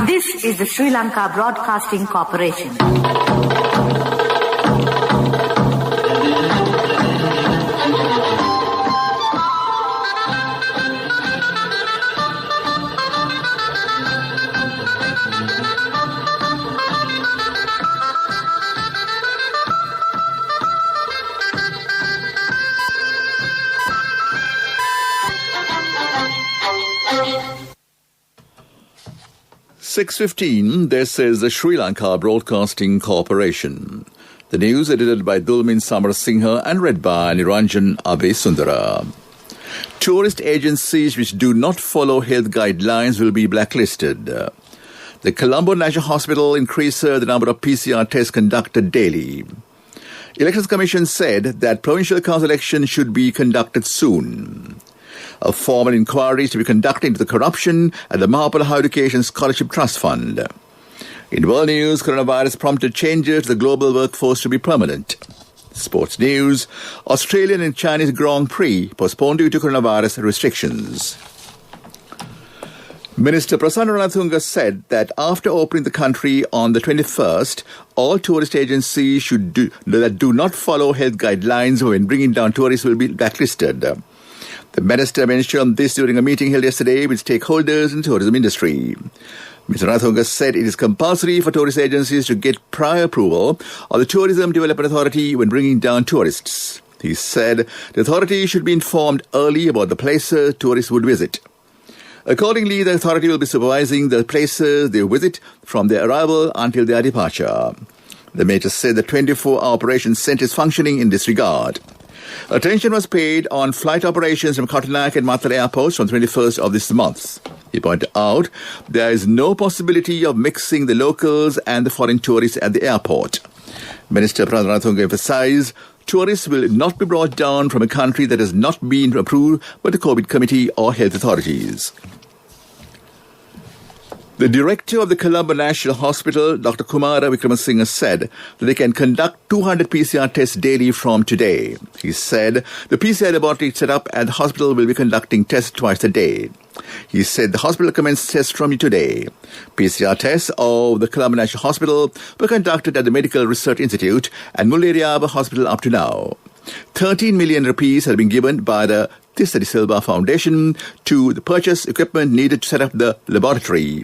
This is the Sri Lanka Broadcasting Corporation. (6:15). This is the Sri Lanka Broadcasting Corporation. The news edited by Dulmin Samarasinghe and read by Niranjan Abesundara. Tourist agencies which do not follow health guidelines will be blacklisted. The Colombo National Hospital increased the number of PCR tests conducted daily. Elections Commission said that provincial council elections should be conducted soon. A formal inquiry is to be conducted into the corruption at the Mahapala Higher Education Scholarship Trust Fund. In world news, coronavirus prompted changes to the global workforce to be permanent. Sports news, Australian and Chinese Grand Prix postponed due to coronavirus restrictions. Minister Prasanna Ranatunga said that after opening the country on the 21st, all tourist agencies that do not follow health guidelines when bringing down tourists will be blacklisted. The minister mentioned this during a meeting held yesterday with stakeholders in the tourism industry. Mr. Ranatunga said it is compulsory for tourist agencies to get prior approval of the Tourism Development Authority when bringing down tourists. He said the authority should be informed early about the places tourists would visit. Accordingly, the authority will be supervising the places they visit from their arrival until their departure. The minister said the 24-hour operations centre is functioning in this regard. Attention was paid on flight operations from Katunayak and Matala airports on the 21st of this month. He pointed out there is no possibility of mixing the locals and the foreign tourists at the airport. Minister Prasanna Ranatunga emphasized tourists will not be brought down from a country that has not been approved by the COVID committee or health authorities. The director of the Colombo National Hospital, Dr. Kumara Wickramasinghe, said that they can conduct 200 PCR tests daily from today. He said the PCR laboratory set up at the hospital will be conducting tests twice a day. He said the hospital commenced tests from today. PCR tests of the Colombo National Hospital were conducted at the Medical Research Institute and Mullairiyava Hospital up to now. 13 million rupees have been given by the Tissa De Silva Foundation to the purchase equipment needed to set up the laboratory.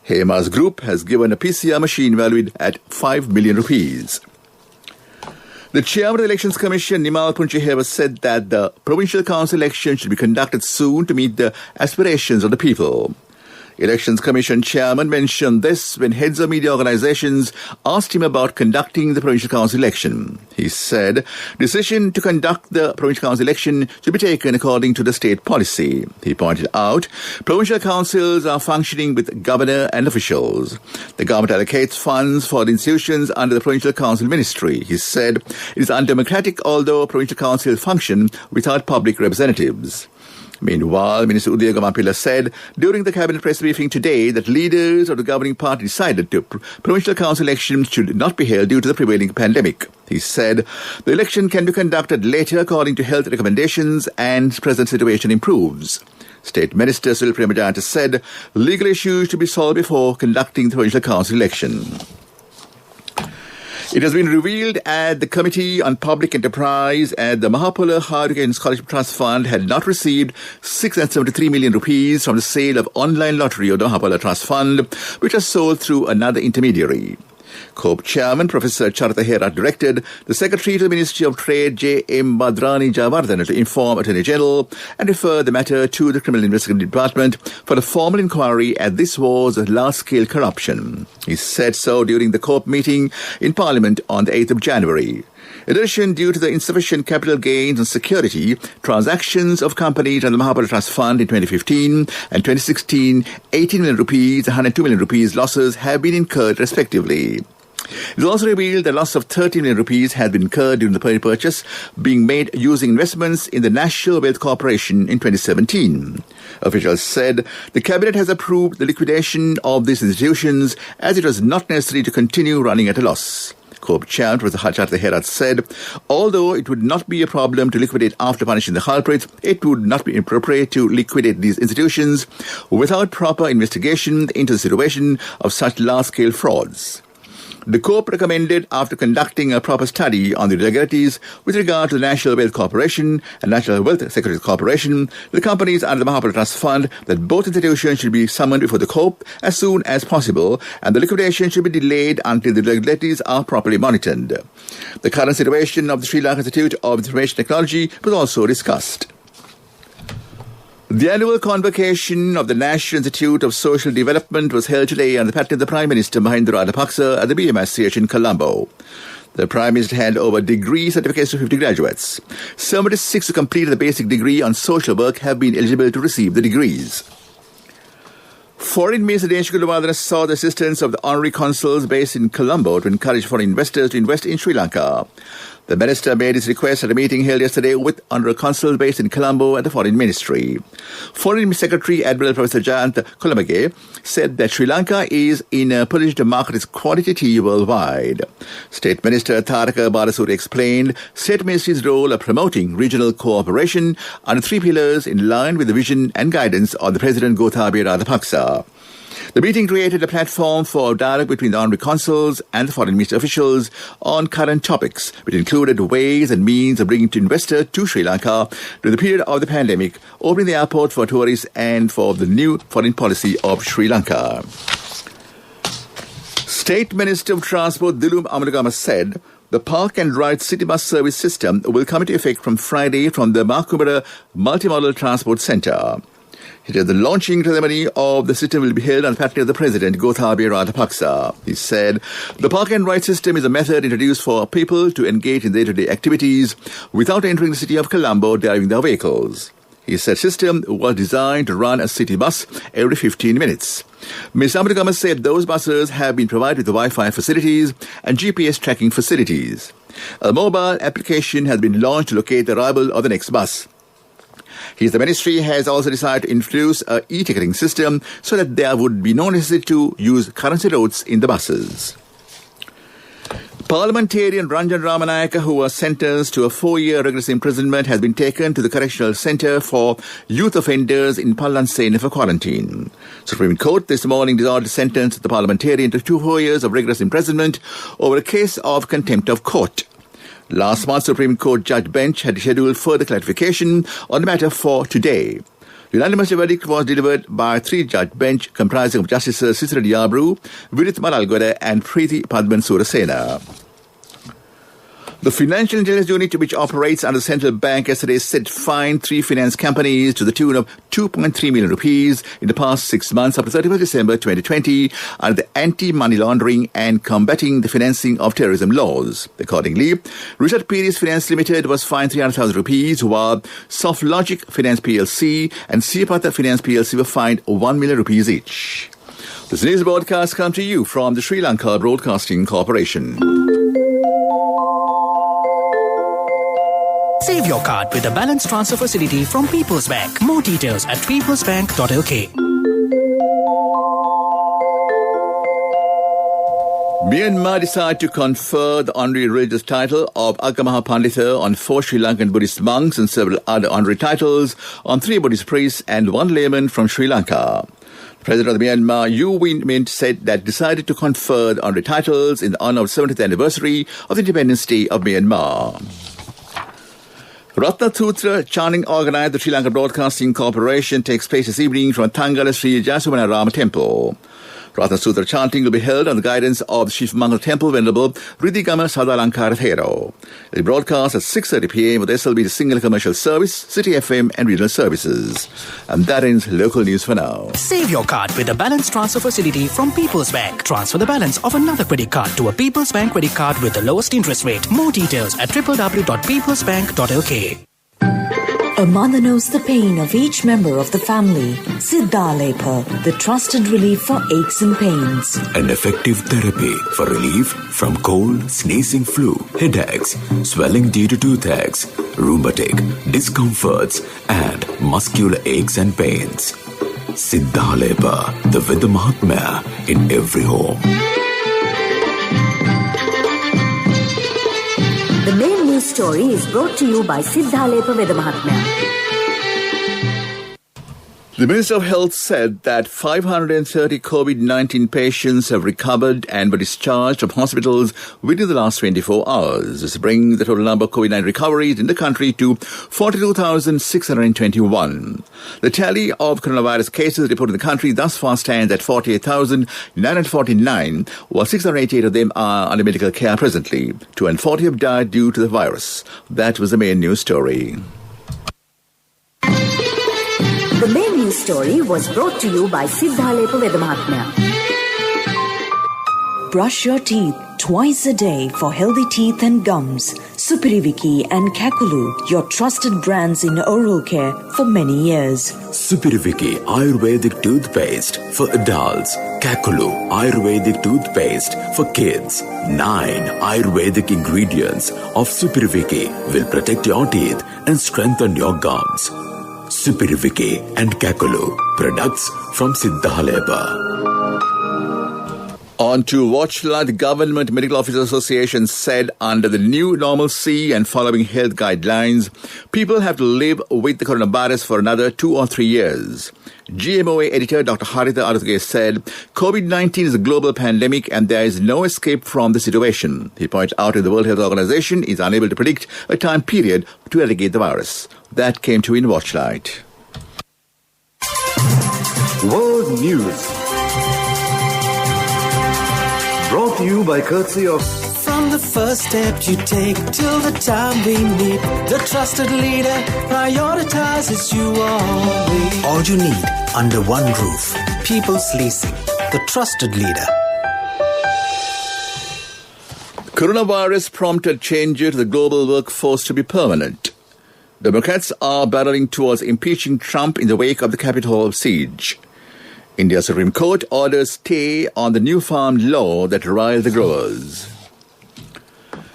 Hema's group has given a PCR machine valued at 5 million rupees. The chairman of the Elections Commission, Nimal Punchiheva, said that the provincial council election should be conducted soon to meet the aspirations of the people. Elections Commission chairman mentioned this when heads of media organizations asked him about conducting the provincial council election. He said decision to conduct the provincial council election should be taken according to the state policy. He pointed out provincial councils are functioning with governor and officials. The government allocates funds for the institutions under the provincial council ministry. He said it is undemocratic although provincial councils function without public representatives. Meanwhile, Minister Udaya Gamapilla said during the cabinet press briefing today that leaders of the governing party decided the provincial council elections should not be held due to the prevailing pandemic. He said the election can be conducted later according to health recommendations and present situation improves. State Minister Sulil Premajayanta said legal issues to be solved before conducting the provincial council election. It has been revealed at the Committee on Public Enterprise at the Mahapala Higher Education Scholarship Trust Fund had not received 673 million rupees from the sale of online lottery of the Mahapala Trust Fund, which was sold through another intermediary. COPE Chairman Professor Charita Hera directed the Secretary to the Ministry of Trade J.M. Badrani Jayawardena to inform Attorney General and refer the matter to the Criminal Investigation Department for a formal inquiry as this was a large-scale corruption. He said so during the COPE meeting in Parliament on the 8th of January. In addition, due to the insufficient capital gains and security, transactions of companies under the Mahapala Trust Fund in 2015 and 2016, 18 million rupees and 102 million rupees losses have been incurred respectively. It is also revealed that loss of 30 million rupees had been incurred during the purchase being made using investments in the National Wealth Corporation in 2017. Officials said the Cabinet has approved the liquidation of these institutions as it was not necessary to continue running at a loss. COPE chairman, Professor Hajat Herat, said, although it would not be a problem to liquidate after punishing the culprits, it would not be appropriate to liquidate these institutions without proper investigation into the situation of such large-scale frauds. The COPE recommended, after conducting a proper study on the irregularities with regard to the National Wealth Corporation and National Wealth Securities Corporation, the companies under the Mahapala Trust Fund, that both institutions should be summoned before the COPE as soon as possible, and the liquidation should be delayed until the irregularities are properly monitored. The current situation of the Sri Lanka Institute of Information Technology was also discussed. The annual convocation of the National Institute of Social Development was held today on the patron of the Prime Minister Mahinda Rajapaksa at the BMSCH in Colombo. The Prime Minister handed over degree certificates to 50 graduates. 76 who completed the basic degree on social work have been eligible to receive the degrees. Foreign Minister Dinesh Gunawardena sought the assistance of the honorary consuls based in Colombo to encourage foreign investors to invest in Sri Lanka. The minister made his request at a meeting held yesterday with honorary consuls based in Colombo at the Foreign Ministry. Foreign Secretary Admiral Professor Jayant Kolomage said that Sri Lanka is in a position to market its quality tea worldwide. State Minister Tharaka Balasuri explained State Ministry's role of promoting regional cooperation under three pillars in line with the vision and guidance of the President Gotabaya Rajapaksa. The meeting created a platform for dialogue between the honorary consuls and the foreign ministry officials on current topics, which included ways and means of bringing investors to Sri Lanka during the period of the pandemic, opening the airport for tourists, and for the new foreign policy of Sri Lanka. State Minister of Transport Dilum Amanugama said the Park and Ride City Bus Service system will come into effect from Friday from the Makumara Multimodal Transport Centre. It is the launching ceremony of the system will be held on the patron of the President, Gotabaya Rajapaksa. He said, the Park and Ride system is a method introduced for people to engage in day-to-day activities without entering the city of Colombo driving their vehicles. He said system was designed to run a city bus every 15 minutes. Ms. Amadugama said those buses have been provided with Wi-Fi facilities and GPS tracking facilities. A mobile application has been launched to locate the arrival of the next bus. The ministry has also decided to introduce an e-ticketing system so that there would be no necessity to use currency notes in the buses. Parliamentarian Ranjan Ramanayaka, who was sentenced to a 4-year rigorous imprisonment, has been taken to the Correctional Centre for Youth Offenders in Pallansena for quarantine. Supreme Court this morning decided to sentence the parliamentarian to 4 years of rigorous imprisonment over a case of contempt of court. Last month, Supreme Court Judge Bench had scheduled further clarification on the matter for today. The unanimous verdict was delivered by a 3-judge bench comprising of Justices Sisira Diabru, Vidit Malalgoda and Preeti Padman Surasena. The Financial Intelligence Unit, which operates under the Central Bank, yesterday said fined 3 finance companies to the tune of 2.3 million rupees in the past 6 months up to 31st December 2020 under the Anti-Money Laundering and Combating the Financing of Terrorism laws. Accordingly, Richard Pires Finance Limited was fined 300,000 rupees, while SoftLogic Finance PLC and Siyapatha Finance PLC were fined 1 million rupees each. This news broadcast comes to you from the Sri Lanka Broadcasting Corporation. Save your card with a balance transfer facility from People's Bank. More details at peoplesbank.lk. Myanmar decided to confer the honorary religious title of Agamaha Pandita on 4 Sri Lankan Buddhist monks and several other honorary titles on 3 Buddhist priests and 1 layman from Sri Lanka. The President of Myanmar, U Win Mint, said that decided to confer the honorary titles in the honor of the 70th anniversary of the Independence Day of Myanmar. Ratna Sutra chanting organized the Sri Lanka Broadcasting Corporation takes place this evening from Tangala Sri Jasumanarama Temple. Ratna Sutra chanting will be held on the guidance of the Chief Mangal Temple Venerable Ridhigama Sadalankara Thero. It will be broadcast at 6:30 p.m. with SLB's single commercial service, City FM and regional services. And that ends local news for now. Save your card with a balance transfer facility from People's Bank. Transfer the balance of another credit card to a People's Bank credit card with the lowest interest rate. More details at www.peoplesbank.lk. A mother knows the pain of each member of the family. Siddhalepa, the trusted relief for aches and pains. An effective therapy for relief from cold, sneezing, flu, headaches, swelling due to toothaches, rheumatic, discomforts, and muscular aches and pains. Siddhalepa, the Vidya Mahatmya in every home. story is brought to you by Siddhalepa Vedamahatmya. The Minister of Health said that 530 COVID-19 patients have recovered and were discharged from hospitals within the last 24 hours. This brings the total number of COVID-19 recoveries in the country to 42,621. The tally of coronavirus cases reported in the country thus far stands at 48,949, while 688 of them are under medical care presently. 240 have died due to the virus. That was the main news story. The main news story was brought to you by Siddhalepa Vedamahatmya. Brush your teeth twice a day for healthy teeth and gums. Supiriviki and Kakulu, your trusted brands in oral care for many years. Supiriviki Ayurvedic toothpaste for adults. Kakulu Ayurvedic toothpaste for kids. 9 Ayurvedic ingredients of Supiriviki will protect your teeth and strengthen your gums. Supiriviki and Kakulu, products from Siddhalepa. On to Watchla, the Government Medical Officers Association said under the new normalcy and following health guidelines, people have to live with the coronavirus for another 2 or 3 years. GMOA editor Dr. Haritha Aruthage said, COVID-19 is a global pandemic and there is no escape from the situation. He pointed out that the World Health Organization is unable to predict a time period to eradicate the virus. That came to in Watchlight. World News. Brought to you by courtesy of... From the first step you take till the time we meet, the trusted leader prioritizes you always. All you need under one roof. People's Leasing, the trusted leader. Coronavirus prompted changes to the global workforce to be permanent. Democrats are barreling towards impeaching Trump in the wake of the Capitol siege. India's Supreme Court orders stay on the new farm law that riled the growers.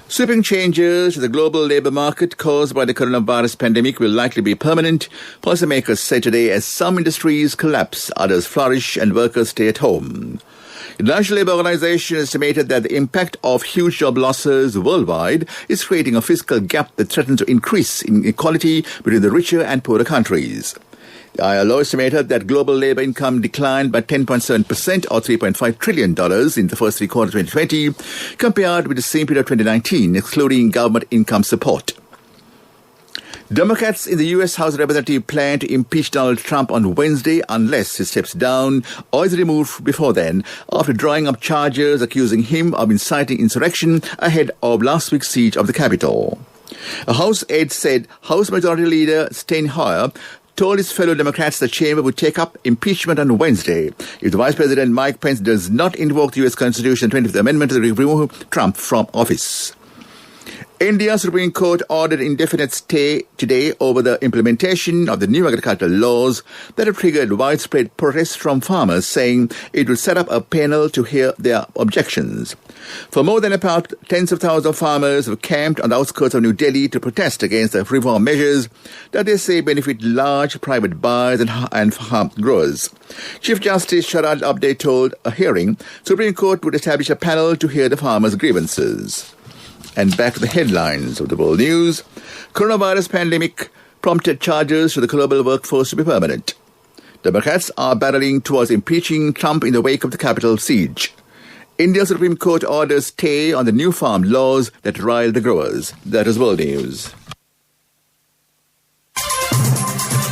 Sweeping changes to the global labour market caused by the coronavirus pandemic will likely be permanent, policymakers say today, as some industries collapse, others flourish and workers stay at home. The International Labour Organization estimated that the impact of huge job losses worldwide is creating a fiscal gap that threatens to increase inequality between the richer and poorer countries. The ILO estimated that global labour income declined by 10.7% or $3.5 trillion in the first 3 quarters of 2020 compared with the same period of 2019, excluding government income support. Democrats in the U.S. House of Representatives plan to impeach Donald Trump on Wednesday unless he steps down or is removed before then, after drawing up charges accusing him of inciting insurrection ahead of last week's siege of the Capitol. A House aide said House Majority Leader Steny Hoyer told his fellow Democrats the chamber would take up impeachment on Wednesday if the Vice President Mike Pence does not invoke the U.S. Constitution's 25th Amendment to remove Trump from office. India's Supreme Court ordered indefinite stay today over the implementation of the new agricultural laws that have triggered widespread protests from farmers, saying it would set up a panel to hear their objections. For more than about tens of thousands of farmers have camped on the outskirts of New Delhi to protest against the reform measures that they say benefit large private buyers and farm growers. Chief Justice Sharad Abde told a hearing Supreme Court would establish a panel to hear the farmers' grievances. And back to the headlines of the world news. Coronavirus pandemic prompted charges to the global workforce to be permanent. Democrats are barreling towards impeaching Trump in the wake of the Capitol siege. India's Supreme Court orders stay on the new farm laws that riled the growers. That is world news.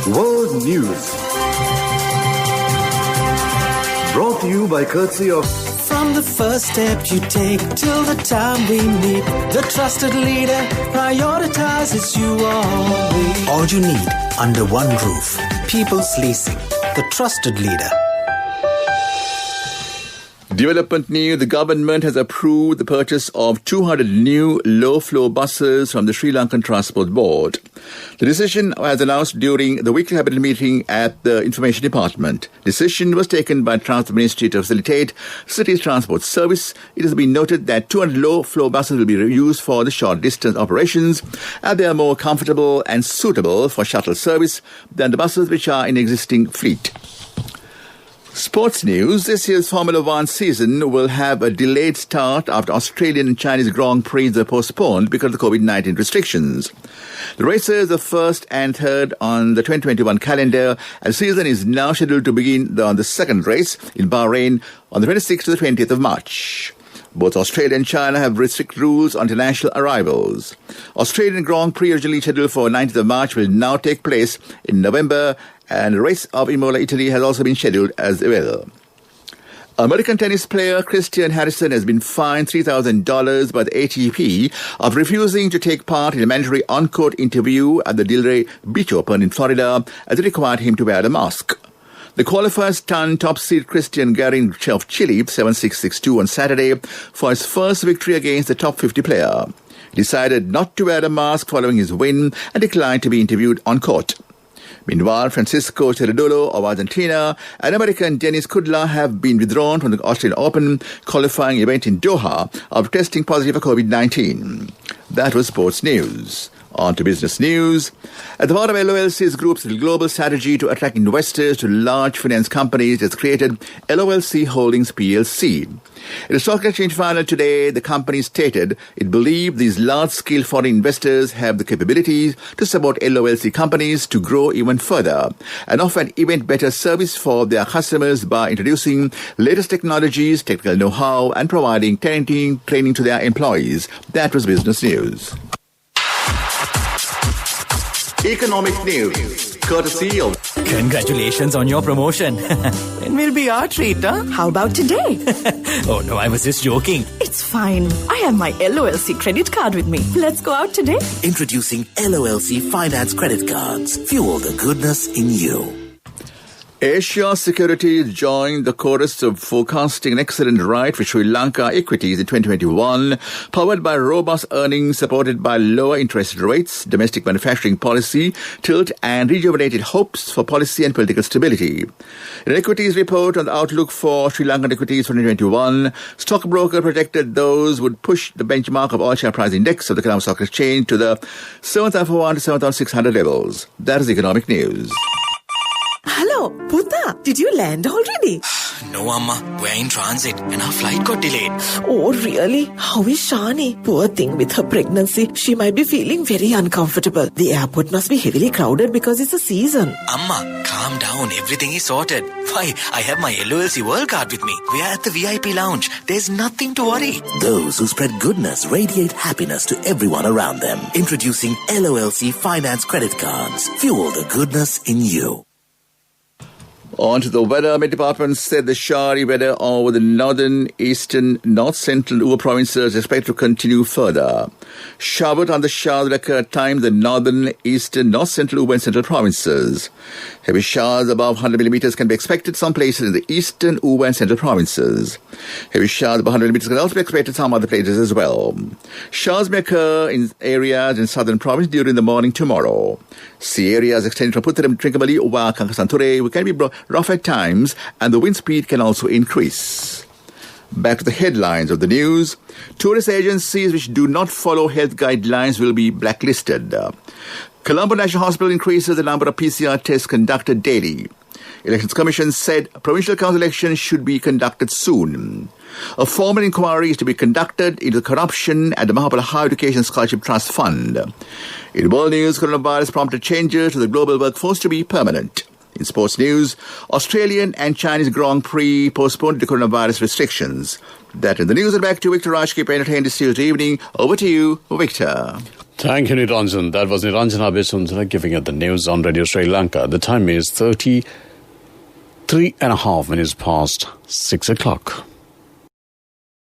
World News. Brought to you by courtesy of... From the first step you take till the time we meet, the trusted leader prioritizes you always. All you need under one roof. People's Leasing, the trusted leader. Development news, the government has approved the purchase of 200 new low-floor buses from the Sri Lankan Transport Board. The decision was announced during the weekly cabinet meeting at the Information Department. Decision was taken by Transport Ministry to facilitate city's transport service. It has been noted that 200 low-floor buses will be used for the short-distance operations, and they are more comfortable and suitable for shuttle service than the buses which are in existing fleet. Sports news. This year's Formula One season will have a delayed start after Australian and Chinese Grand Prix are postponed because of the COVID-19 restrictions. The races are first and third on the 2021 calendar, and the season is now scheduled to begin on the second race in Bahrain on the 26th to the 20th of March. Both Australia and China have strict rules on international arrivals. Australian Grand Prix, originally scheduled for 19th of March, will now take place in November, and the race of Imola, Italy has also been scheduled as well. American tennis player Christian Harrison has been fined $3,000 by the ATP after refusing to take part in a mandatory on-court interview at the Delray Beach Open in Florida, as it required him to wear a mask. The qualifier stunned top seed Christian Garin of Chile 7-6-6-2 on Saturday for his first victory against the top 50 player. He decided not to wear a mask following his win and declined to be interviewed on court. Meanwhile, Francisco Cerradolo of Argentina and American Denis Kudla have been withdrawn from the Australian Open qualifying event in Doha after testing positive for COVID-19. That was sports news. On to business news. At the bottom of LOLC's group's global strategy to attract investors to large finance companies, it has created LOLC Holdings PLC. In a stock exchange final today, the company stated it believed these large-scale foreign investors have the capabilities to support LOLC companies to grow even further and offer an even better service for their customers by introducing latest technologies, technical know-how, and providing training to their employees. That was business news. Economic news, courtesy of... Congratulations on your promotion. It will be our treat, huh? How about today? Oh no, I was just joking. It's fine. I have my LOLC credit card with me. Let's go out today. Introducing LOLC Finance Credit Cards. Fuel the goodness in you. Asia Securities joined the chorus of forecasting an excellent ride for Sri Lanka equities in 2021, powered by robust earnings supported by lower interest rates, domestic manufacturing policy tilt, and rejuvenated hopes for policy and political stability. In an equities report on the outlook for Sri Lankan equities for 2021, stockbroker projected those would push the benchmark of oil share price index of the Colombo Stock Exchange to the 7,400 to 7,600 levels. That is economic news. Hello, Buddha. Did you land already? No, Amma. We're in transit and our flight got delayed. Oh, really? How is Shani? Poor thing with her pregnancy. She might be feeling very uncomfortable. The airport must be heavily crowded because it's a season. Amma, calm down. Everything is sorted. Why, I have my LOLC World Card with me. We are at the VIP lounge. There's nothing to worry. Those who spread goodness radiate happiness to everyone around them. Introducing LOLC Finance Credit Cards. Fuel the goodness in you. On to the weather. Met Department said the showery weather over the northern, eastern, north-central Uva provinces is expected to continue further. Showered on the showers will occur at times in the northern, eastern, north-central Uva and central provinces. Heavy showers above 100 millimeters can be expected some places in the eastern Uva and central provinces. Heavy showers above 100 millimeters can also be expected some other places as well. Showers may occur in areas in southern province during the morning tomorrow. Sea areas extending from Puttaram, Trincomalee, Uva, Kankasanture can be rough at times, and the wind speed can also increase. Back to the headlines of the news. Tourist agencies which do not follow health guidelines will be blacklisted. Colombo National Hospital increases the number of PCR tests conducted daily. Elections Commission said provincial council elections should be conducted soon. A formal inquiry is to be conducted into corruption at the Mahapala Higher Education Scholarship Trust Fund. In world news, coronavirus prompted changes to the global workforce to be permanent. In sports news, Australian and Chinese Grand Prix postponed the coronavirus restrictions. That in the news, and back to Victor Raj, keep entertained this Tuesday evening. Over to you, Victor. Thank you, Niranjan. That was Niranjan Abhisundara giving you the news on Radio Sri Lanka. The time is 33 and a half minutes past 6 o'clock.